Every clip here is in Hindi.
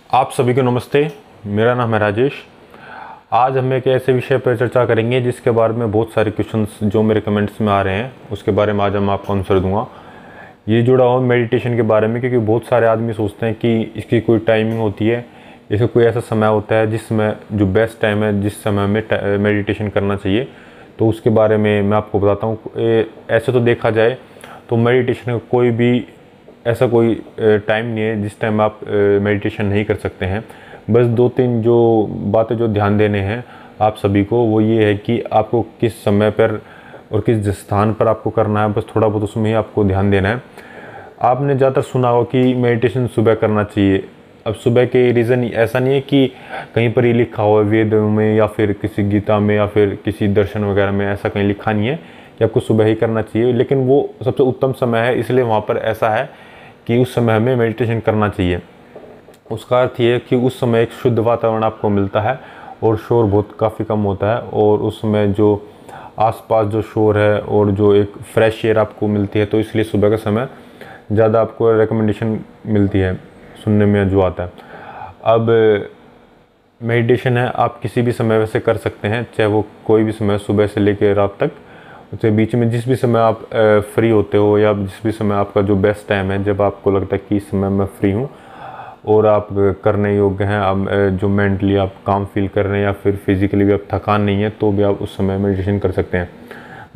आप सभी को नमस्ते। मेरा नाम है राजेश। आज हम एक ऐसे विषय पर चर्चा करेंगे जिसके बारे में बहुत सारे क्वेश्चंस जो मेरे कमेंट्स में आ रहे हैं उसके बारे में आज हम आपको आंसर दूंगा। ये जुड़ा हुआ मेडिटेशन के बारे में, क्योंकि बहुत सारे आदमी सोचते हैं कि इसकी कोई टाइमिंग होती है, इसका कोई ऐसा समय होता है जिसमें जो बेस्ट टाइम है जिस समय में मेडिटेशन करना चाहिए। तो उसके बारे में मैं आपको बताता हूँ। ऐसे तो देखा जाए तो मेडिटेशन का कोई भी ऐसा कोई टाइम नहीं है जिस टाइम आप मेडिटेशन नहीं कर सकते हैं। बस दो तीन जो बातें जो ध्यान देने हैं आप सभी को, वो ये है कि आपको किस समय पर और किस स्थान पर आपको करना है, बस थोड़ा बहुत उसमें ही आपको ध्यान देना है। आपने ज़्यादातर सुना हो कि मेडिटेशन सुबह करना चाहिए। अब सुबह के रीज़न ऐसा नहीं है कि कहीं पर ही लिखा हो वेद में या फिर किसी गीता में या फिर किसी दर्शन वगैरह में, ऐसा कहीं लिखा नहीं है कि आपको सुबह ही करना चाहिए, लेकिन वो सबसे उत्तम समय है, इसलिए वहाँ पर ऐसा है कि उस समय हमें मेडिटेशन करना चाहिए। उसका अर्थ ये है कि उस समय एक शुद्ध वातावरण आपको मिलता है और शोर बहुत काफ़ी कम होता है, और उस समय जो आसपास जो शोर है और जो एक फ्रेश एयर आपको मिलती है, तो इसलिए सुबह का समय ज़्यादा आपको रिकमेंडेशन मिलती है सुनने में जो आता है। अब मेडिटेशन है आप किसी भी समय वैसे कर सकते हैं, चाहे वो कोई भी समय सुबह से लेकर रात तक, उसके बीच में जिस भी समय आप फ्री होते हो या जिस भी समय आपका जो बेस्ट टाइम है, जब आपको लगता है कि इस समय मैं फ्री हूँ और आप करने योग्य हैं, आप जो मेंटली आप काम फील कर रहे हैं या फिर फिज़िकली भी आप थकान नहीं है, तो भी आप उस समय मेडिटेशन कर सकते हैं।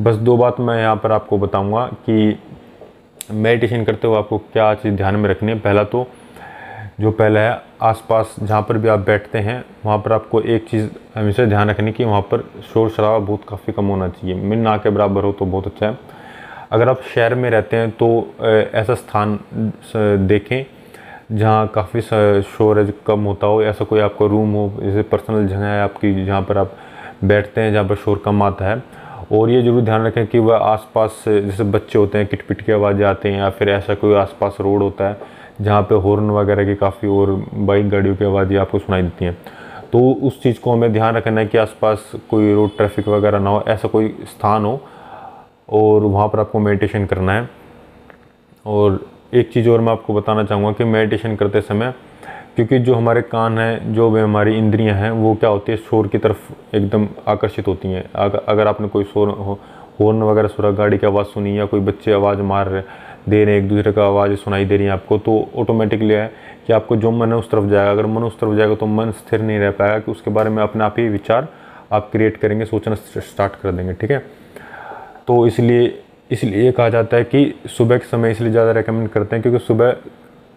बस दो बात मैं यहाँ पर आपको बताऊँगा कि मेडिटेशन करते हुए आपको क्या चीज़ ध्यान में रखनी है। पहला है आसपास जहाँ पर भी आप बैठते हैं वहाँ पर आपको एक चीज़ हमेशा ध्यान रखनी कि वहाँ पर शोर शराबा बहुत काफ़ी कम होना चाहिए। ना के बराबर हो तो बहुत अच्छा है। अगर आप शहर में रहते हैं तो ऐसा स्थान देखें जहाँ काफ़ी शोर कम होता हो, ऐसा कोई आपका रूम हो, जैसे पर्सनल जगह है आपकी जहाँ पर आप बैठते हैं जहाँ पर शोर कम आता है। और ये ज़रूर ध्यान रखें कि वह आसपास जैसे बच्चे होते हैं किटपिट की आवाज़ें आते हैं, या फिर ऐसा कोई आसपास रोड होता है जहाँ पे हॉर्न वगैरह की काफ़ी और बाइक गाड़ियों की आवाज़ें आपको सुनाई देती हैं, तो उस चीज़ को हमें ध्यान रखना है कि आसपास कोई रोड ट्रैफिक वगैरह ना हो, ऐसा कोई स्थान हो और वहाँ पर आपको मेडिटेशन करना है। और एक चीज़ और मैं आपको बताना चाहूँगा कि मेडिटेशन करते समय, क्योंकि जो हमारे कान हैं, जो भी हमारी इंद्रियां हैं, वो क्या होती है शोर की तरफ एकदम आकर्षित होती हैं। अगर आपने कोई शोर हॉर्न वगैरह सुना, गाड़ी की आवाज़ सुनी, या कोई बच्चे आवाज़ मार दे रहे हैं, एक दूसरे का आवाज़ सुनाई दे रही है आपको, तो ऑटोमेटिकली है कि आपको जो मन है उस तरफ जाएगा। अगर मन उस तरफ जाएगा तो मन स्थिर नहीं रह पाएगा, कि उसके बारे में अपने आप ही विचार आप क्रिएट करेंगे, सोचना स्टार्ट कर देंगे। ठीक है, तो इसलिए कहा जाता है कि सुबह के समय इसलिए ज़्यादा रेकमेंड करते हैं क्योंकि सुबह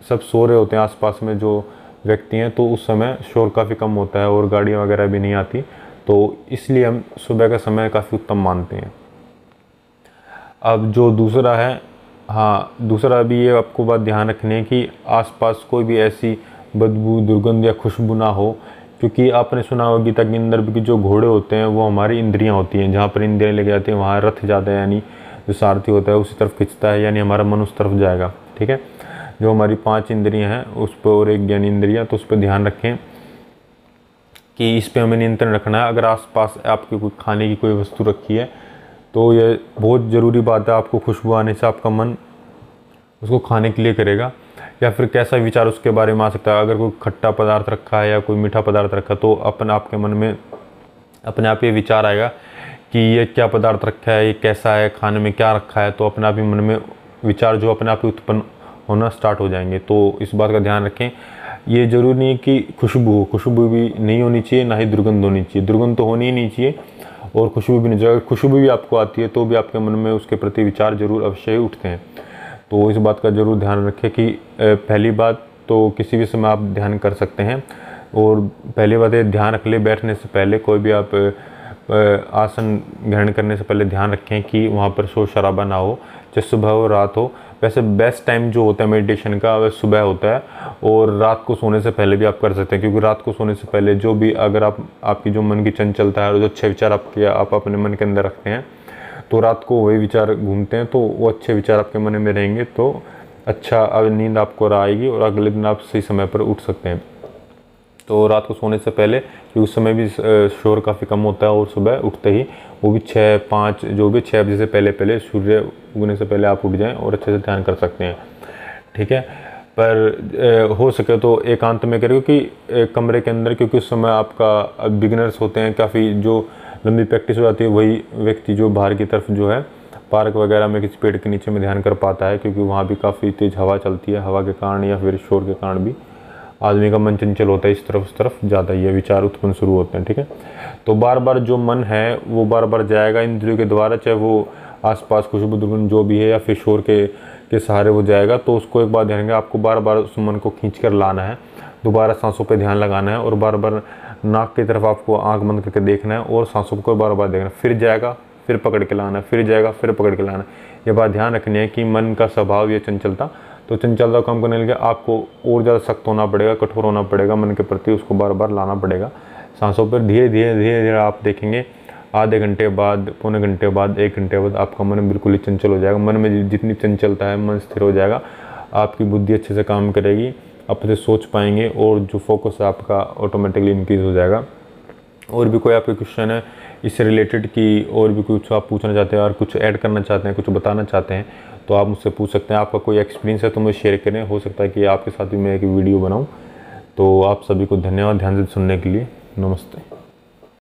सब सो रहे होते हैं आसपास में जो व्यक्ति हैं, तो उस समय शोर काफ़ी कम होता है और गाड़ियाँ वगैरह भी नहीं आती, तो इसलिए हम सुबह का समय काफ़ी उत्तम मानते हैं। अब जो दूसरा है, दूसरा भी ये आपको बात ध्यान रखनी है कि आसपास कोई भी ऐसी बदबू, दुर्गंध या खुशबू ना हो, क्योंकि आपने सुना होगा गीता के अंदर भी कि जो घोड़े होते हैं वो हमारी इंद्रियां होती हैं, जहाँ पर इंद्रियां लेके जाती हैं वहाँ रथ जाता है, यानी जो सारथी होता है उसी तरफ खींचता है, यानी हमारा मन उस तरफ जाएगा। ठीक है, जो हमारी 5 इंद्रियां हैं उस पर और एक ज्ञान इंद्रियां, तो उस पर ध्यान रखें कि इस पर हमें नियंत्रण रखना है। अगर आसपास आपकी कोई खाने की कोई वस्तु रखी है तो ये बहुत ज़रूरी बात है, आपको खुशबू आने से आपका मन उसको खाने के लिए करेगा, या फिर कैसा विचार उसके बारे में आ सकता है। अगर कोई खट्टा पदार्थ रखा है या कोई मीठा पदार्थ रखा है, तो आपके मन में अपने आप ये विचार आएगा कि ये क्या पदार्थ रखा है, ये कैसा है, खाने में क्या रखा है, तो अपने आप ही मन में विचार जो अपने आप ही उत्पन्न होना स्टार्ट हो जाएंगे। तो इस बात का ध्यान रखें। ये ज़रूरी नहीं है कि खुशबू भी नहीं होनी चाहिए, ना ही दुर्गंध होनी चाहिए। दुर्गंध तो होनी ही नहीं चाहिए और खुशबू भी नहीं चाहिए। अगर खुशबू भी आपको आती है तो भी आपके मन में उसके प्रति विचार जरूर अवश्य ही उठते हैं। तो इस बात का ज़रूर ध्यान रखें कि पहली बात तो किसी भी समय आप ध्यान कर सकते हैं, और पहली बात है ध्यान रख ले बैठने से पहले, कोई भी आप आसन ग्रहण करने से पहले ध्यान रखें कि वहाँ पर शोर शराबा ना हो, चाहे सुबह हो रात हो। वैसे बेस्ट टाइम जो होता है मेडिटेशन का वह सुबह होता है, और रात को सोने से पहले भी आप कर सकते हैं, क्योंकि रात को सोने से पहले जो भी अगर आपकी जो मन की चंचलता है और जो अच्छे विचार आप अपने मन के अंदर रखते हैं, तो रात को वही विचार घूमते हैं, तो वो अच्छे विचार आपके मन में रहेंगे, तो अच्छा नींद आपको आएगी और अगले दिन आप सही समय पर उठ सकते हैं। तो रात को सोने से पहले, कि उस समय भी शोर काफ़ी कम होता है, और सुबह उठते ही वो भी 6-5 जो भी 6 बजे से पहले सूर्य उगने से पहले आप उठ जाएं और अच्छे से ध्यान कर सकते हैं। ठीक है, पर हो सके तो एकांत में करें, क्योंकि कमरे के अंदर, क्योंकि उस समय आपका बिगिनर्स होते हैं, काफ़ी जो लंबी प्रैक्टिस हो जाती है वही व्यक्ति जो बाहर की तरफ जो है पार्क वगैरह में किसी पेड़ के नीचे में ध्यान कर पाता है, क्योंकि वहाँ भी काफ़ी तेज़ हवा चलती है। हवा के कारण या फिर शोर के कारण भी आदमी का मन चंचल होता है, इस तरफ उस तरफ ज़्यादा ये विचार उत्पन्न शुरू होते हैं। ठीक है, तो बार बार जो मन है वो बार बार जाएगा इंद्रियों के द्वारा, चाहे वो आसपास खुशबू दुर्गंध जो भी है या फिर शोर के सहारे वो जाएगा। तो उसको एक बार ध्यान रखेंगे, आपको बार बार उस मन को खींच कर लाना है, दोबारा सांसों पे ध्यान लगाना है और बार बार नाक की तरफ आपको आंख बंद करके देखना है और सांसों को बार बार देखना है। फिर जाएगा, फिर पकड़ के लाना है, फिर जाएगा, फिर पकड़ के लाना है। ये बात ध्यान रखनी है कि मन का स्वभाव ये चंचलता, तो चंचलता को कम करने के लिए आपको और ज़्यादा सख्त होना पड़ेगा, कठोर होना पड़ेगा मन के प्रति, उसको बार बार लाना पड़ेगा सांसों पर। धीरे धीरे धीरे धीरे आप देखेंगे आधे घंटे बाद, पौने घंटे बाद, 1 घंटे बाद आपका मन बिल्कुल ही चंचल हो जाएगा। मन में जितनी चंचलता है मन स्थिर हो जाएगा, आपकी बुद्धि अच्छे से काम करेगी, आप अच्छे सोच पाएंगे और जो फोकस है आपका ऑटोमेटिकली इंक्रीज़ हो जाएगा। और भी कोई आपके क्वेश्चन है इससे रिलेटेड की, और भी कुछ आप पूछना चाहते हैं और कुछ ऐड करना चाहते हैं, कुछ बताना चाहते हैं, तो आप मुझसे पूछ सकते हैं। आपका कोई एक्सपीरियंस है तो मुझे शेयर करें, हो सकता है कि आपके साथ भी मैं एक वीडियो बनाऊँ। तो आप सभी को धन्यवाद ध्यान से सुनने के लिए। नमस्ते।